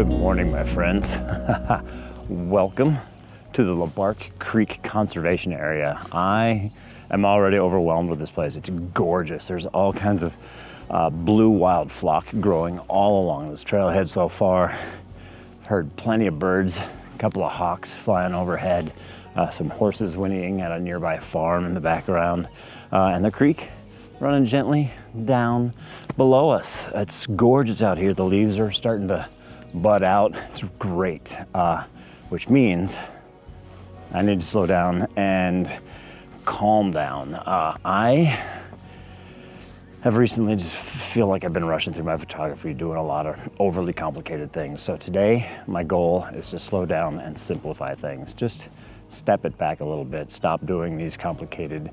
Good morning, my friends. Welcome to the LaBarque Creek Conservation Area. I am already overwhelmed with this place. It's gorgeous. There's all kinds of blue wild flock growing all along this trailhead so far. I've heard plenty of birds, a couple of hawks flying overhead, some horses whinnying at a nearby farm in the background, and the creek running gently down below us. It's gorgeous out here. The leaves are starting to bud out. It's great, which means I need to slow down and calm down. I have recently just feel like I've been rushing through my photography, doing a lot of overly complicated things. So today, my goal is to slow down and simplify things. Just step it back a little bit. Stop doing these complicated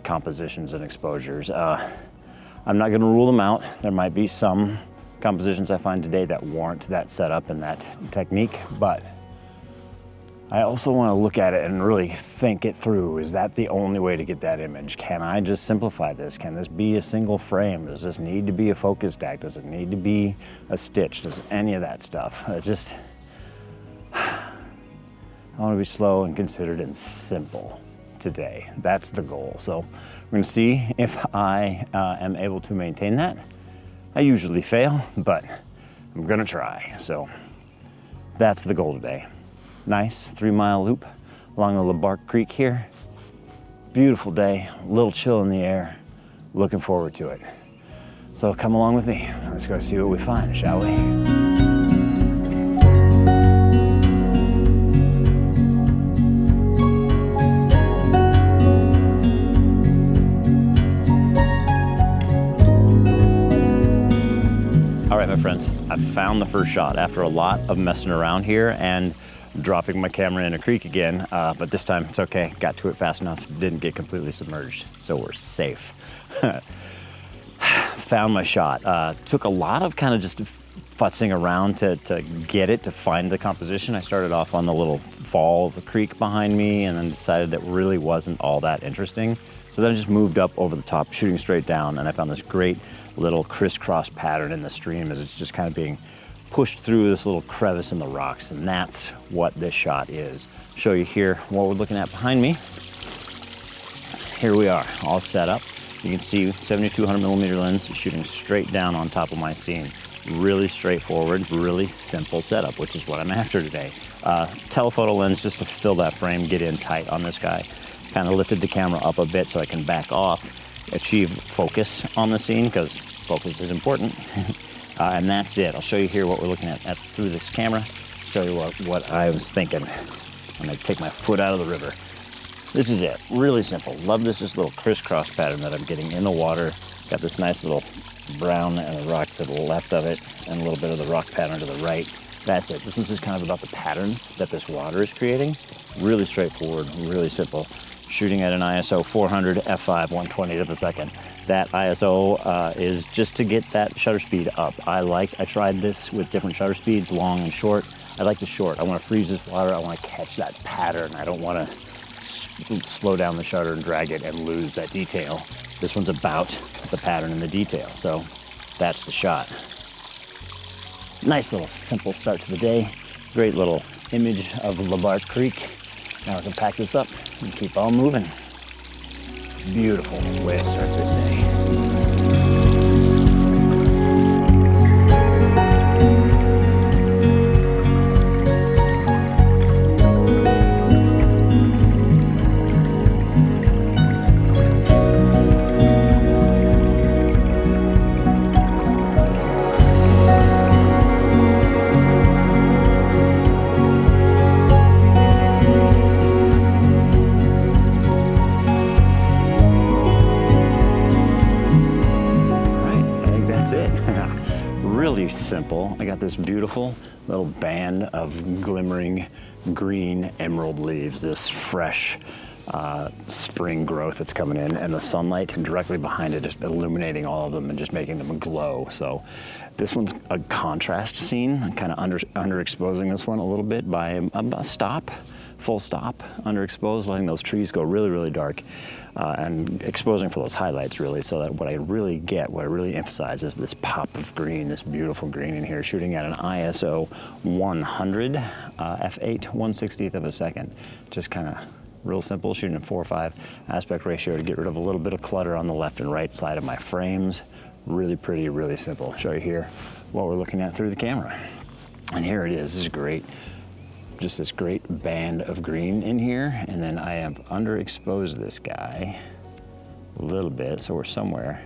compositions and exposures. I'm not going to rule them out. There might be some compositions I find today that warrant that setup and that technique, but I also want to look at it and really think it through. Is that the only way to get that image? Can I just simplify this? Can this be a single frame? Does this need to be a focus stack? Does it need to be a stitch? Does any of that stuff? I want to be slow and considered and simple today. That's the goal. So we're going to see if I am able to maintain that. I usually fail, but I'm gonna try. So that's the goal today. Nice 3-mile loop along the LaBarque Creek here. Beautiful day, a little chill in the air. Looking forward to it. So come along with me. Let's go see what we find, shall we? My friends, I found the first shot after a lot of messing around here and dropping my camera in a creek again, but this time it's okay. Got to it fast enough, didn't get completely submerged, so we're safe. Found my shot. Took a lot of kind of just futzing around to get it, to find the composition. I started off on the little fall of the creek behind me and then decided that really wasn't all that interesting. So then I just moved up over the top, shooting straight down, and I found this great little crisscross pattern in the stream as it's just kind of being pushed through this little crevice in the rocks, and that's what this shot is. Show you here what we're looking at behind me. Here we are, all set up. You can see 7200mm lens shooting straight down on top of my scene. Really straightforward, really simple setup, which is what I'm after today. Telephoto lens just to fill that frame, get in tight on this guy. Kind of lifted the camera up a bit so I can back off, achieve focus on the scene, because focus is important. And that's it. I'll show you here what we're looking at through this camera. Show you what I was thinking when I take my foot out of the river. This is it. Really simple. Love this little crisscross pattern that I'm getting in the water. Got this nice little brown and a rock to the left of it, and a little bit of the rock pattern to the right. That's it. This one's just kind of about the patterns that this water is creating. Really straightforward, really simple. Shooting at an ISO 400 f5 1/20th of a second. That ISO is just to get that shutter speed up. I tried this with different shutter speeds, long and short. I like the short. I want to freeze this water. I want to catch that pattern. I don't want to slow down the shutter and drag it and lose that detail. This one's about the pattern and the detail. So that's the shot. Nice little simple start to the day. Great little image of LaBarque Creek. Now I can pack this up and keep on moving. Beautiful way to start this day. Really simple. I got this beautiful little band of glimmering green emerald leaves, this fresh spring growth that's coming in, and the sunlight directly behind it just illuminating all of them and just making them glow. So this one's a contrast scene. I'm kind of underexposing this one a little bit by a stop, full stop, underexposed, letting those trees go really, really dark, and exposing for those highlights really, so that what I really emphasize is this pop of green, this beautiful green in here, shooting at an ISO 100, f8, 1/60th of a second. Just kind of real simple, shooting a 4:5 aspect ratio to get rid of a little bit of clutter on the left and right side of my frames. Really pretty, really simple. I'll show you here what we're looking at through the camera. And here it is. This is great. Just this great band of green in here. And then I have underexposed this guy a little bit, so we're somewhere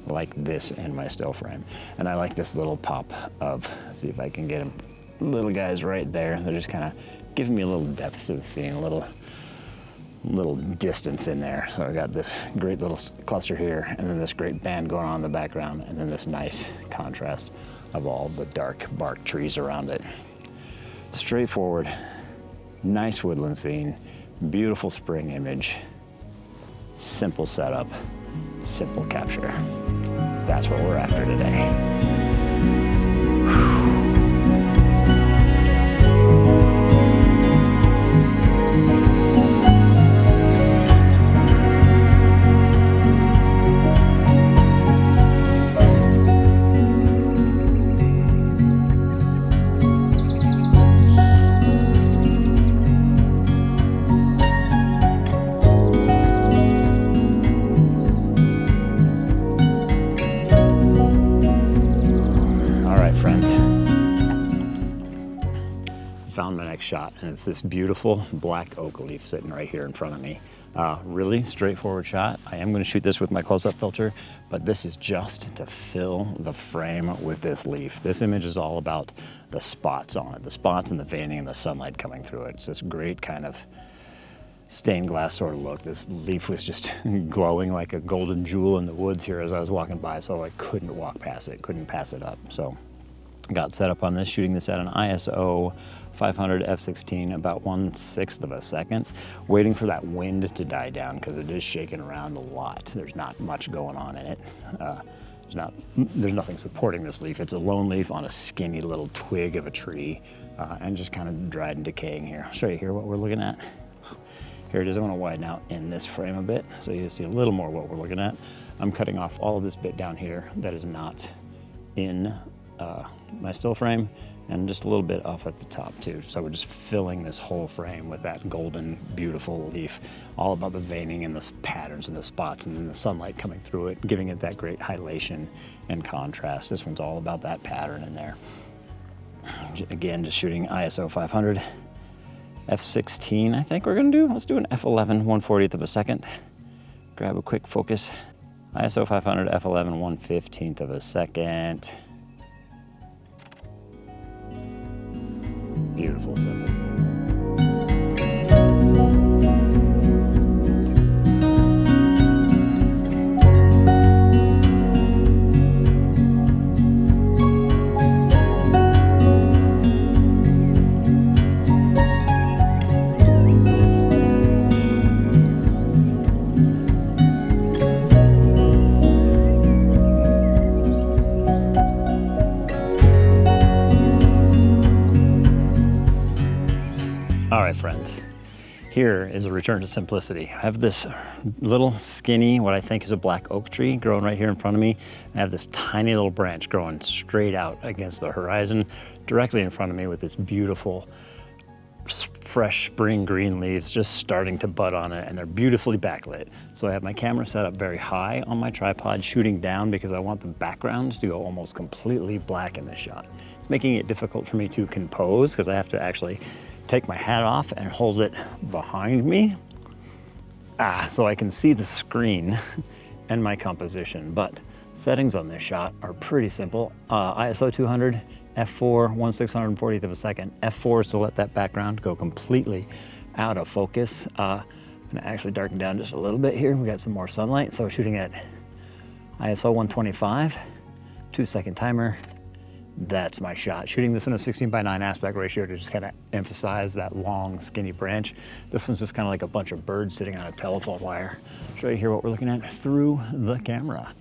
like this in my still frame. And I like this little pop of, let's see if I can get them, little guys right there. They're just kind of giving me a little depth to the scene, a little distance in there. So I got this great little cluster here, and then this great band going on in the background, and then this nice contrast of all the dark bark trees around it. Straightforward, nice woodland scene, beautiful spring image, simple setup, simple capture. That's what we're after today. Found my next shot, and it's this beautiful black oak leaf sitting right here in front of me. Really straightforward shot. I am going to shoot this with my close-up filter, but this is just to fill the frame with this leaf. This image is all about the spots on it, the spots and the veining and the sunlight coming through it. It's this great kind of stained glass sort of look. This leaf was just glowing like a golden jewel in the woods here as I was walking by, so I couldn't walk past it, couldn't pass it up. So got set up on this, shooting this at an ISO 500 f16, about 1/6 of a second, waiting for that wind to die down because it is shaking around a lot. There's not much going on in it. There's nothing supporting this leaf. It's a lone leaf on a skinny little twig of a tree, and just kind of dried and decaying here. I'll show you here what we're looking at. Here it is. I want to widen out in this frame a bit so you can see a little more what we're looking at. I'm cutting off all of this bit down here that is not in my still frame, and just a little bit off at the top too. So we're just filling this whole frame with that golden, beautiful leaf, all about the veining and the patterns and the spots and then the sunlight coming through it, giving it that great highlightation and contrast. This one's all about that pattern in there. Again, just shooting ISO 500, f16 I think we're gonna do. Let's do an f11, 1/40th of a second. Grab a quick focus. ISO 500, f11, 1/15th of a second. Beautiful, simple. All right, friends, here is a return to simplicity. I have this little skinny, what I think is a black oak tree growing right here in front of me. I have this tiny little branch growing straight out against the horizon, directly in front of me with this beautiful, fresh spring green leaves just starting to bud on it, and they're beautifully backlit. So I have my camera set up very high on my tripod, shooting down because I want the background to go almost completely black in this shot. It's making it difficult for me to compose because I have to actually take my hat off and hold it behind me so I can see the screen and my composition. But settings on this shot are pretty simple. ISO 200, f4, 1/640th of a second. f4 is to let that background go completely out of focus. I'm gonna actually darken down just a little bit here. We got some more sunlight, so shooting at ISO 125, 2-second timer, That's my shot. Shooting this in a 16:9 aspect ratio to just kind of emphasize that long, skinny branch. This one's just kind of like a bunch of birds sitting on a telephone wire. I'll show you here what we're looking at through the camera.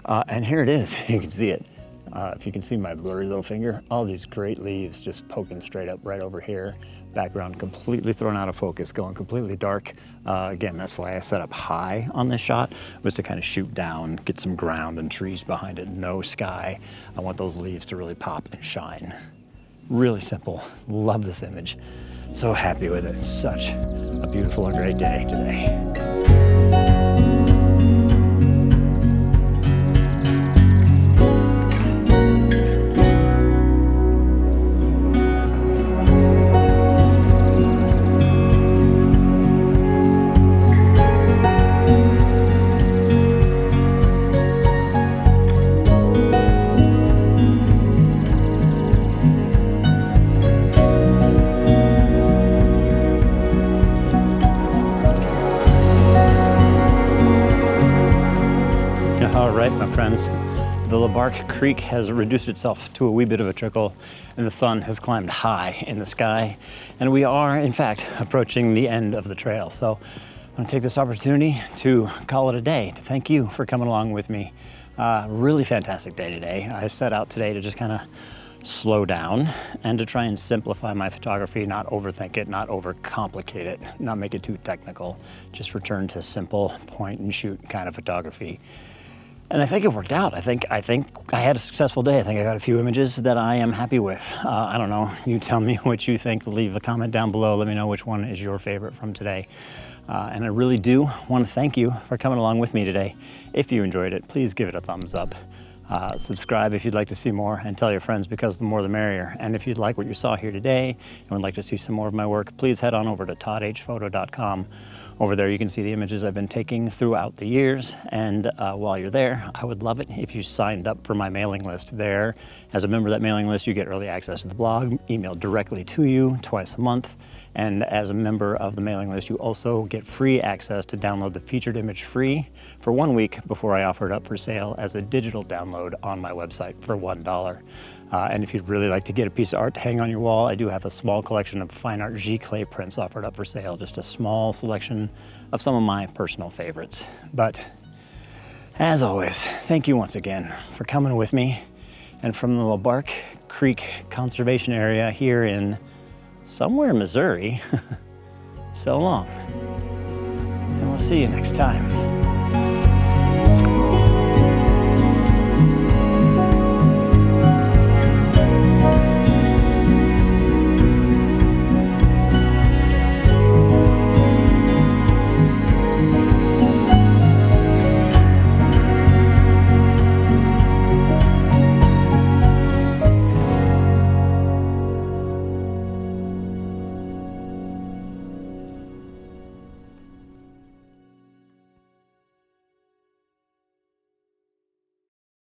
And here it is, you can see it. If you can see my blurry little finger, all these great leaves just poking straight up right over here. Background completely thrown out of focus, going completely dark. Again, that's why I set up high on this shot, was to kind of shoot down, get some ground and trees behind it, no sky. I want those leaves to really pop and shine. Really simple, love this image. So happy with it, such a beautiful and great day today. All right, my friends, the LaBarque Creek has reduced itself to a wee bit of a trickle, and the sun has climbed high in the sky, and we are, in fact, approaching the end of the trail. So I'm going to take this opportunity to call it a day, to thank you for coming along with me. Really fantastic day today. I set out today to just kind of slow down and to try and simplify my photography, not overthink it, not overcomplicate it, not make it too technical, just return to simple point and shoot kind of photography. And I think it worked out. I think I had a successful day. I think I got a few images that I am happy with. I don't know, you tell me what you think. Leave a comment down below. Let me know which one is your favorite from today. And I really do want to thank you for coming along with me today. If you enjoyed it, please give it a thumbs up. Subscribe if you'd like to see more, and tell your friends, because the more the merrier. And if you'd like what you saw here today and would like to see some more of my work, please head on over to toddhphoto.com. Over there you can see the images I've been taking throughout the years, and while you're there, I would love it if you signed up for my mailing list there. As a member of that mailing list, you get early access to the blog, emailed directly to you twice a month. And as a member of the mailing list, you also get free access to download the featured image free for 1 week before I offer it up for sale as a digital download on my website for $1. And if you'd really like to get a piece of art to hang on your wall, I do have a small collection of fine art G-clay prints offered up for sale, just a small selection of some of my personal favorites. But as always, thank you once again for coming with me. And from the LaBarque Creek Conservation Area here in somewhere Missouri, so long. And we'll see you next time.